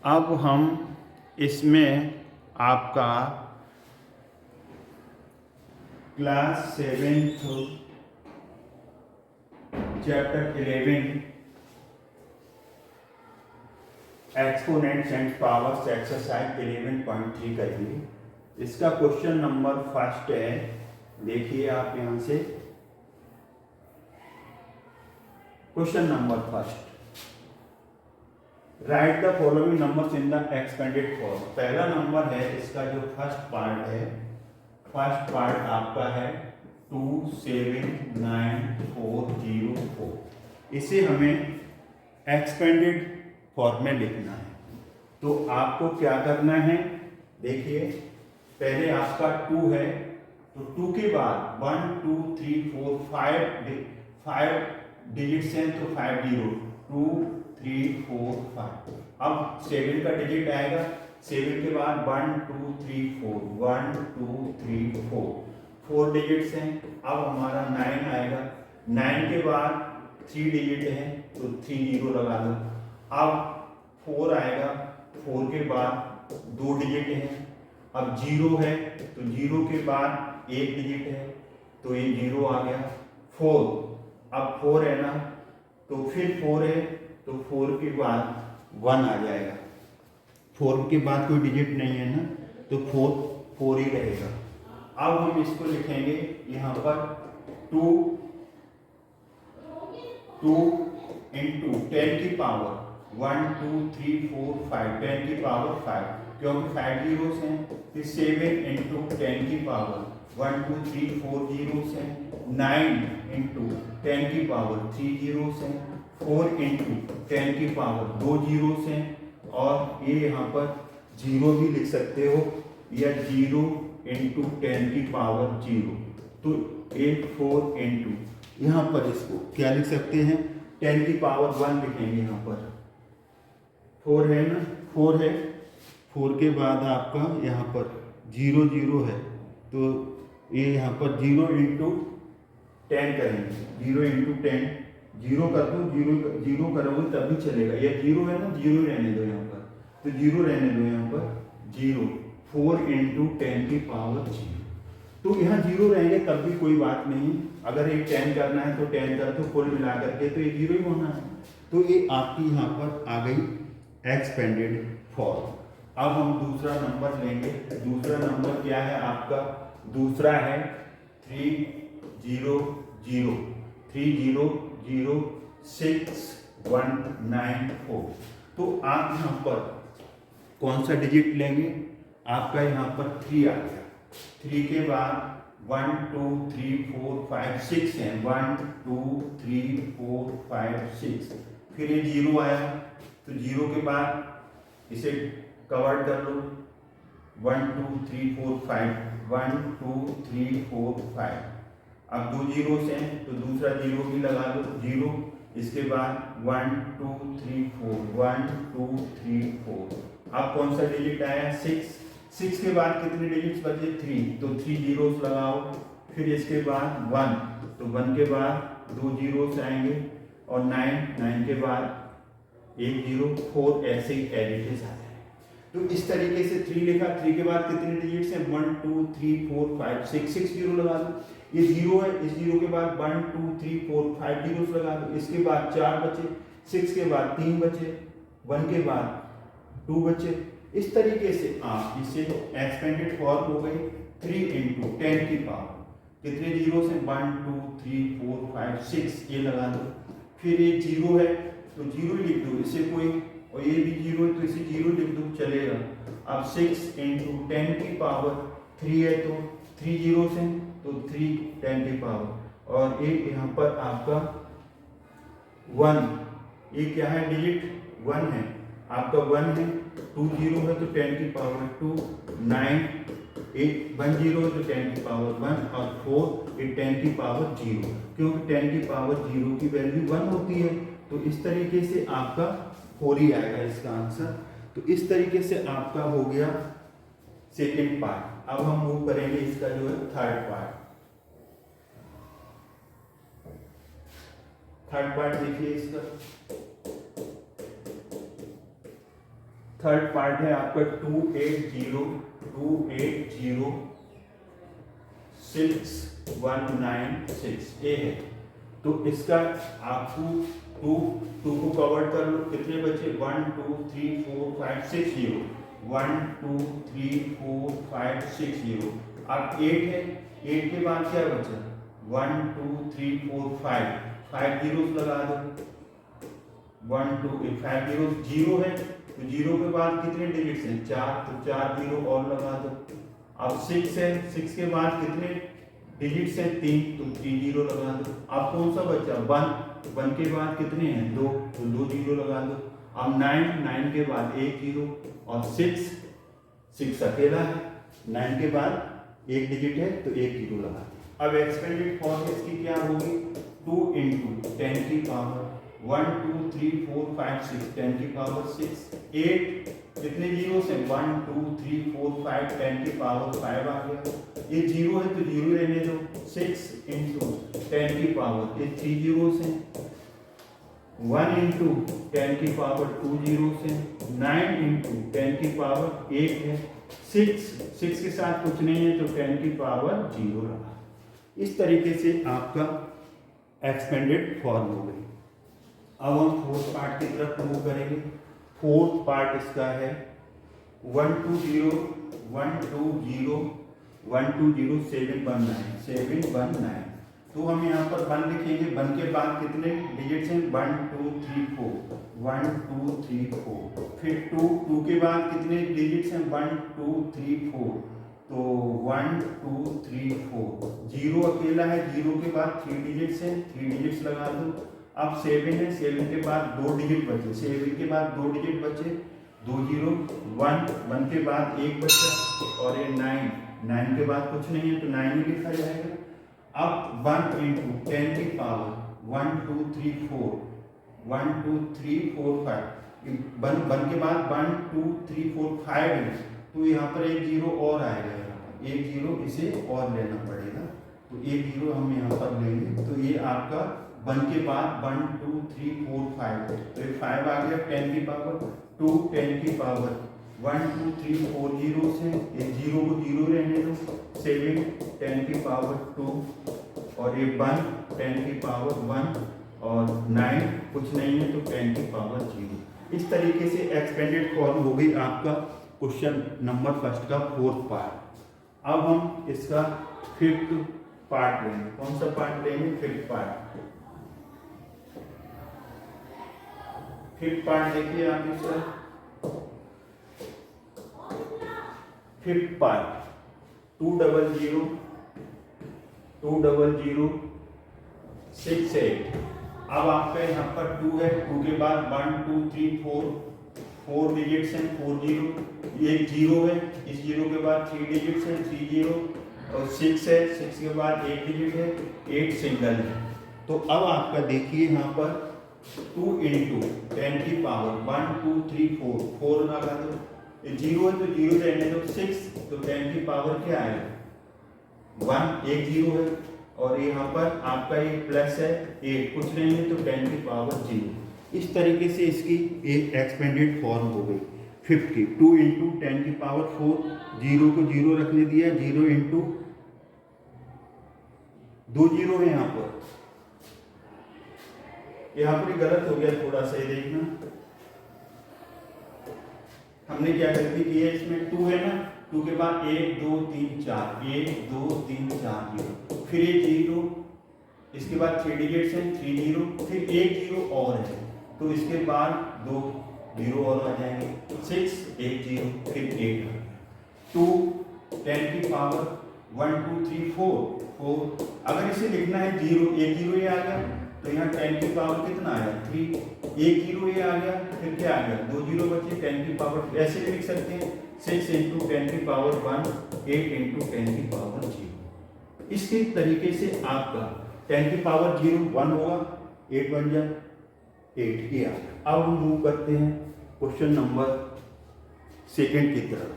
अब हम इसमें आपका class 7th chapter 11 exponents and powers exercise 11.3 करेंगे। इसका क्वेश्चन नंबर फर्स्ट है, देखिए आप यहां से। Question number first, right the following numbers in the expanded form. पहला नंबर है, इसका जो फर्स्ट पार्ट है, फर्स्ट पार्ट आपका है 279,404। इसे हमें एक्सपेंडेड फॉर्म में लिखना है। तो आपको क्या करना है, देखिए पहले आपका 2 है, तो 2 के बाद 1 2 3 4 5 डिजिट्स हैं, तो 5 0 2 3 4 5। अब 7 का डिजिट आएगा, 7 के बाद 1 2 3 4 1 2 3 4 डिजिट्स हैं। अब हमारा 9 आएगा, 9 के बाद 3 डिजिट है, तो 3 0 लगा दो। अब 4 आएगा, 4 के बाद 2 डिजिट है। अब 0 है, तो 0 के बाद 1 डिजिट है, तो ये 0 आ गया। 4, अब 4 है ना, तो फिर 4 है, तो 4 के बाद 1 आ जाएगा। 4 के बाद कोई डिजिट नहीं है ना, तो 4 ही रहेगा। अब हम इसको लिखेंगे यहाँ पर 2 इंटू 10 की पावर 1 2 3 4 5, 10 की पावर 5, क्योंकि 5 जीरोस हैं। फिर 7 इंटू 10 की पावर 1 2 3 4 जीरोस हैं। 9 इंटू 10 की पावर 3 जीरोस हैं। 4 इंटू 10 की पावर 2 जीरोस हैं। और ये यहाँ पर 0 भी लिख सकते हो, या 0 इंटू 10 की पावर 0। तो 4 इंटू, यहाँ पर इसको क्या लिख सकते हैं, 10 की पावर 1 लिखेंगे। यहाँ पर 4 है ना, 4 है, 4 के बाद आपका यहाँ पर 0 0 है, तो ये यहाँ पर 0 इंटू 10 करेंगे। 0 इंटू 10, 0 कर दो, 0 करोगे तभी चलेगा। ये 0 है ना, 0 रहने दो यहाँ पर, तो 0 रहने दो यहाँ पर 0। 4 इंटू 10 की पावर 0, तो यहाँ 0 रहेंगे तब भी कोई बात नहीं। अगर एक 10 करना है तो 10 कर दो, कुल मिला करके तो ये 0 ही होना है। तो ये आपकी यहाँ पर आ गई एक्सपेंडेड फॉर्म। अब हम दूसरा नंबर लेंगे। दूसरा नंबर क्या है आपका, दूसरा है 30006,194। तो आप यहाँ पर कौन सा डिजिट लेंगे, आपका यहाँ पर 3 आ गया। 3 के बाद 1 2 3 4 5 6 है, 1 2 3 4 5 6। फिर ये 0 आया, तो 0 के बाद इसे कवर कर लो, 1 2 3 4 5, 1 2 3 4 5। अब 2 जीरोस हैं, तो दूसरा 0 भी लगा लो, 0। इसके बाद 1 2 3 4, 1 2 3 4। अब कौन सा डिजिट आया, 6। 6 के बाद कितने डिजिट्स बचे, 3, तो 3 जीरोस लगाओ। फिर इसके बाद 1, तो 1 के बाद 2 जीरोस आएंगे। और 9 के बाद 1 0, 4, ऐसे ही एडिटेज आ जाए। तो इस तरीके से 3 लिखा, 3 के बाद कितने डिजिट्स हैं, 1 2 3 4 5 6, 6 जीरो लगा दो। ये 0 है, इस 0 के बाद 1 2 3 4 5 जीरोस लगा दो। इसके बाद 4 बचे, 6 के बाद 3 बचे, 1 के बाद 2 बचे। इस तरीके से आप इसे एक्सपेंडेड फॉर्म हो गई 3 इंटू 10 की पावर, कितने जीरोस हैं, 1 2 3 4 5 6, ये लगा दो। फिर ये 0 है, तो 0 लिख दो, इसे कोई, और ये भी 0 है, तो इसे 0 लिख दो, चलेगा। अब 6 इंटू 10 की पावर 3 है, तो 3 जीरोस हैं, तो 3 10 की पावर। और ये यहाँ पर आपका 1, ये क्या है, डिजिट 1 है, आपका 1 है। 2 0 है, तो 10 की पावर 2, 9 1 0 है, तो 10 की पावर 1, और 4 ये 10 की पावर 0, क्योंकि 10 की पावर 0 की वैल्यू 1 होती है। तो इस तरीके से आपका 4 ही आएगा इसका आंसर। तो इस तरीके से आपका हो गया सेकेंड पार्ट। अब हम मूव करेंगे इसका जो है थर्ड पार्ट। थर्ड पार्ट देखिए इसका, थर्ड पार्ट है आपका 280,280,6,196 ए है। तो इसका आपको टू को कवर कर लो, कितने बचे 1 2 3 4 5 6 0, 1 2 3 4 5 6 0। अब 8 है, 8 के बाद क्या बचा 1 2 3 4 5 जीरोस लगा दो, 1 2 5 जीरोस, जीरो है तो जीरो के बाद कितने डिजिट्स हैं 4, तो 4 जीरो और लगा दो। अब 6 है, 6 के बाद कितने डिजिट्स हैं 3, तो 3 जीरो लगा दो। अब कौन सा बचा 1 के बाद कितने हैं 2, तो 2 जीरो लगा दो। अब 9 के बाद 1 जीरो, और 6 अकेला है, 9 के बाद एक डिजिट है तो 1 जीरो लगा दो। अब एक्सपेंडेड फॉर्म इसकी क्या होगी 2 इंटू 10 की पावर 1 2 3 4 5 6, 10 की पावर 6, 8 कितने जीरो से 1 2 3 4 5, 10 की पावर 5 आ गया। ये जीरो है तो जीरो रहने दो, 6 इंटू 10 की पावर, ये 3 जीरो से, 1 इंटू 10 की पावर 2 जीरो से, 9 इंटू 10 की पावर 1 है, 6 के साथ कुछ नहीं है तो 10 की पावर 0 रहा। इस तरीके से आपका एक्सपेंडेड फॉर्म हो गई। अब हम फोर्थ पार्ट की तरफ मूव करेंगे। फोर्थ पार्ट इसका है 120,120,719। तो हम यहाँ पर 1 लिखेंगे, 1 के बाद कितने डिजिट्स हैं 1 2 3 4, 1 2 3 4। फिर 2 के बाद कितने डिजिट्स हैं 1 2 3 4, तो 1 2 3 4, जीरो अकेला है, जीरो के बाद 3 डिजिट्स हैं, 3 डिजिट्स लगा दो। अब 7 है, 7 के बाद 2 डिजिट बचे, 7 के बाद 2 डिजिट बचे, 2 जीरो, 1 के बाद 1 बचा, और ये 9 के बाद कुछ नहीं है तो 9 ही लिखा जाएगा। अब 1 इंटू 10 की पावर 1 2 3 4, 1 2 3 4 5, 1 के बाद 1 2 3 4 5 है, तो यहाँ पर एक जीरो और आएगा, एक जीरो इसे और लेना पड़ेगा, तो एक जीरो हम यहाँ पर लेंगे। तो ये आपका 1 के बाद 1 2 3 4 5, तो 5 आ गया, 10 की पावर 2, 10 की पावर 1 2 3 4 जीरो से, ये जीरो को जीरो रहने दो, 7 10 की पावर 2, और ये 1 10 की पावर 1, और 9 कुछ नहीं है तो 10 की पावर 0। इस तरीके से एक्सपेंडेड फॉर्म हो गई आपका क्वेश्चन नंबर फर्स्ट का फोर्थ पार्ट। अब हम इसका फिफ्थ पार्ट लेंगे। कौन सा पार्ट लेंगे फिफ्थ पार्ट। फिफ्थ पार्ट देखिए आप इसका, फिफ्थ पार्ट 200,200,6,8। अब आपका यहाँ पर 2 है, 2 के बाद 1 2 3 4 डिजिट्स हैं, 4 जीरो, एक जीरो है, इस जीरो के बाद 3 डिजिट्स हैं, 3 जीरो, और 6 है, 6 के बाद 1 डिजिट है, 8 सिंगल है। तो अब आपका देखिए यहाँ पर 2 इंटू 10 की पावर 1 2 3 4 लगा दो, जीरो है तो जीरो रहने दो, 6 तो 10 की पावर क्या आएगा 1, एक जीरो है, और यहाँ पर आपका ये प्लस है 8, कुछ नहीं है तो 10 की पावर 0। इस तरीके से इसकी एक एक्सपेंडेड फॉर्म हो गई 5 की। 2 इंटू 10 की पावर 4, जीरो को जीरो रखने दिया, 0 इंटू 2 जीरो है यहाँ पर गलत हो गया थोड़ा सा, ये देखना हमने क्या गलती की है इसमें, 2 है ना, 2 के बाद 1 2 3 4, 1 2 3 4 जीरो, फिर ये जीरो, इसके बाद 3 डिजिट्स हैं, 3 जीरो, फिर 1 जीरो और है, तो इसके बाद 2 जीरो और आ जाएंगे, 6 1 जीरो, फिर 8, 2 10 की पावर 1 2 3 4। अगर इसे लिखना है जीरो, एक जीरो ये आ गया, तो यहाँ 10 की पावर कितना आया 3, एक जीरो ये आ गया, फिर क्या आ गया 2 जीरो बचे, 10 की पावर, ऐसे भी लिख सकते हैं 6 इंटू 10 की पावर 1, 8 इंटू 10 की पावर 0। इसी तरीके से आपका 10 की पावर 0 1 होगा, 8 बन जाए 8 ये आ गया। अब हम मूव करते हैं क्वेश्चन नंबर सेकेंड की तरफ।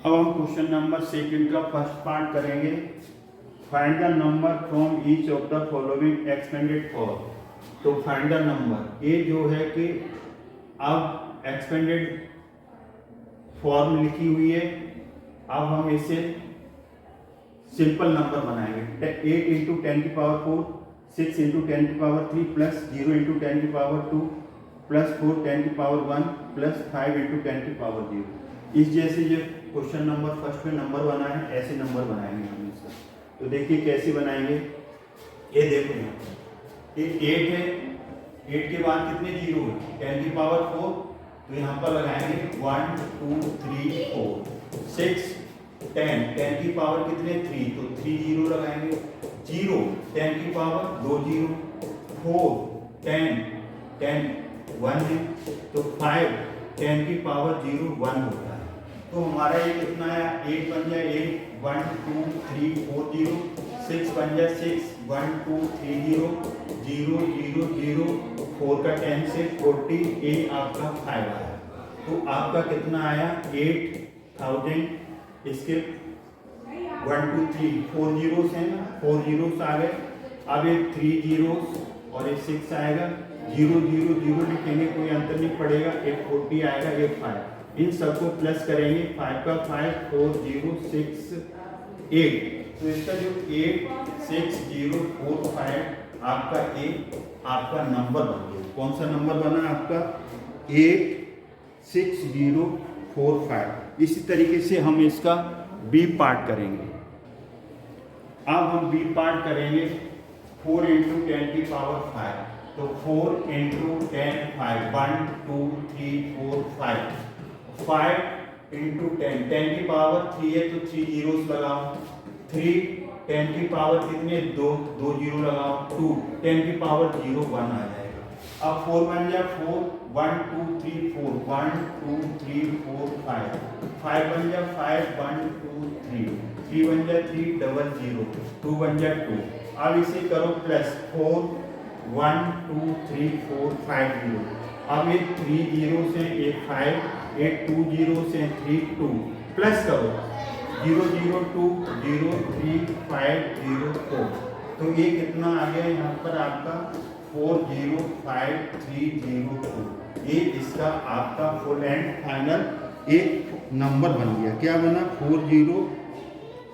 अब हम क्वेश्चन नंबर सेकंड का फर्स्ट पार्ट करेंगे। Find the number from each of the following expanded for. तो फाइंड द नंबर, ये जो है कि अब एक्सपेंडेड फॉर्म लिखी हुई है, अब हम इसे सिंपल नंबर बनाएंगे। 8 इंटू 10 की पावर 4, 6 इंटू 10 की पावर 3 प्लस 0 इंटू 10 की पावर 2 प्लस 4 10 की पावर 1 प्लस 5 इंटू 10 की पावर 0। इस जैसे जो क्वेश्चन नंबर फर्स्ट में नंबर बना है, ऐसे नंबर बनाएंगे हम इसका। तो देखिए कैसे बनाएंगे, ये देखो ये 8 है, 8 के बाद कितने जीरो है, 10 की पावर 4, तो यहाँ पर लगाएंगे 1 2 3 4 6 10, 10 की पावर कितने 3, तो 3 जीरो लगाएंगे, 0 10 की पावर 2 जीरो, 4 10 10 1 है, तो 5 10 की पावर 0 1 होता है। तो हमारा ये कितना है, 8 बन जाए 8 1 2 3 4 0, 6 बन जाए 6 1 2 3 0 0 0 0, 4 का 10 से 40, ये आपका 5 आया। तो आपका कितना आया 8000। इसके 1 2 3 4 जीरोस हैं ना, 4 जीरोस आ गए। अब ये 3 जीरोस और ये 6 आएगा, 0 0 0 लिखेंगे, कोई अंतर नहीं पड़ेगा, एक 40 आएगा, एक 5। इन सबको प्लस करेंगे, 5 का 5 4 0 6 8, तो इसका जो 8 6 0 4 5 आपका आपका नंबर बन गया। कौन सा नंबर बना आपका, 8 6 0 4 5। इसी तरीके से हम इसका बी पार्ट करेंगे। अब हम बी पार्ट करेंगे 4 इंटू 10 की पावर 5, तो 4 इंटू 10 5 1 2 3 4 5 5 इंटू 10, 10 की पावर 3 है तो 3 जीरोस लगाओ, 3 10 की पावर कितने 2 2 जीरो लगाओ, 2 10 की पावर 0 1 आ जाएगा। अब 4 बन जाए 4 1 2 3 4 1 2 3 4 5 5 बन जाए 5 1 2 3 3 बन जाए 3 डबल 0 2 बन जाए 2। अब इसे करो प्लस 4 1 2 3 4 5 0। अब ये 3 जीरो से एक 5, एक 2 जीरो से 3 2, प्लस करो 0 0 2 0 3 5 0 4। तो ये कितना आ गया यहाँ पर आपका 4 0 5 3 0 2। ये इसका आपका फुल एंड फाइनल एक नंबर बन गया। क्या बना, 4 0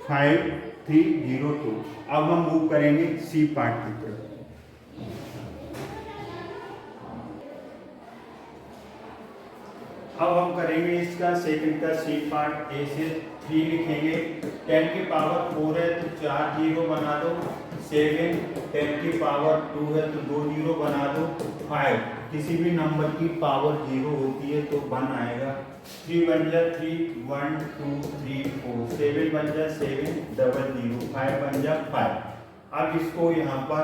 5 3 0 2। अब हम मूव करेंगे सी पार्ट की तरफ। अब हम करेंगे इसका सेकंड का सी पार्ट। ए से 3 लिखेंगे, 10 की पावर 4 है तो 4 जीरो बना दो, 7 10 की पावर 2 है तो 2 जीरो बना दो, 5 किसी भी नंबर की पावर 0 होती है तो 1 आएगा, 3 बन जाए 3 1 2 3 4 7 बन जाए 7 डबल 0 5 बन जाए 5। अब इसको यहाँ पर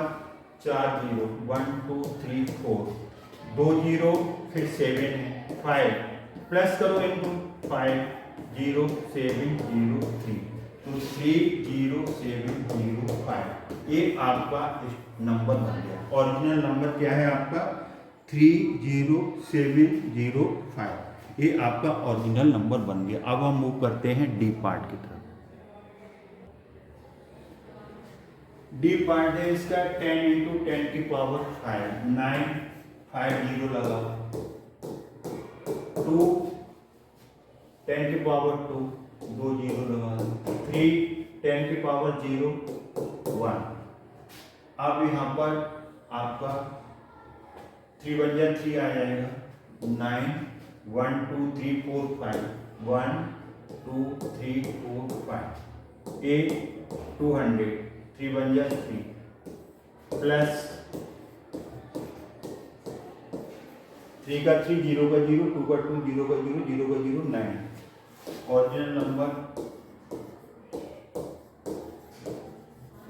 4 जीरो 1 2 3 4 2 जीरो फिर 7 है 5 प्लस करो इनको 5 0 7 0 3, तो 3 0 7 0 5। ये आपका नंबर बन गया। ओरिजिनल नंबर क्या है आपका 30705। ये आपका ओरिजिनल नंबर बन गया। अब हम मूव करते हैं डी पार्ट की तरफ। डी पार्ट है इसका 10 इंटू 10 की पावर 5 9 5 जीरो लगाओ, 2 10 की पावर 2 2 जीरो लगा, 3 10 की पावर 0 1। अब यहाँ पर आपका 3 बन जाए 3 आ जाएगा, 9 1 2 3 4 5 1 2 3 4 5 8 200 3 बन जाए 3 प्लस 3 का 3 0 का 0 2 का 2 0 का 0 0 का 0 9। ओरिजिनल नंबर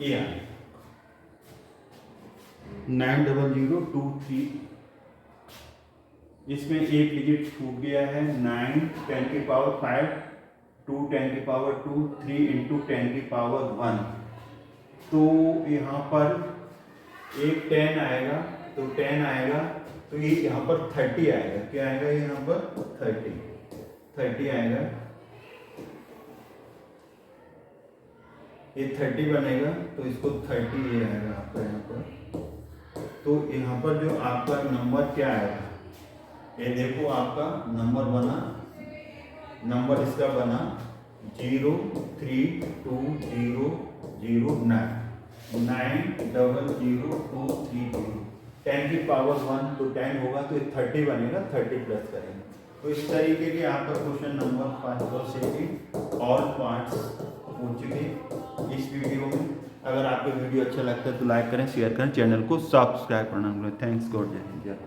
ये 90023। इसमें एक डिजिट छूट गया है, 9 10 की पावर 5 2 10 की पावर 2 3 इंटू 10 की पावर 1। तो यहाँ पर एक 10 आएगा, तो 10 आएगा तो ये यहाँ पर 30 आएगा। क्या आएगा यहाँ पर 30 आएगा। ये 30 बनेगा तो इसको 30 ये आएगा आपका यहाँ पर। तो यहाँ पर जो आपका नंबर क्या आएगा, ये देखो आपका नंबर बना, नंबर इसका बना 03209 9000230, 10 की पावर 1 तो 10 होगा तो ये 30 बनेगा, 30 प्लस करेंगे। तो इस तरीके के आपका क्वेश्चन नंबर 5 से ऑल पार्ट्स हो चुके इस वीडियो में। अगर आपको वीडियो अच्छा लगता है तो लाइक करें, शेयर करें, चैनल को सब्सक्राइब करना भूलें। थैंक्स गॉड, जय हिंद।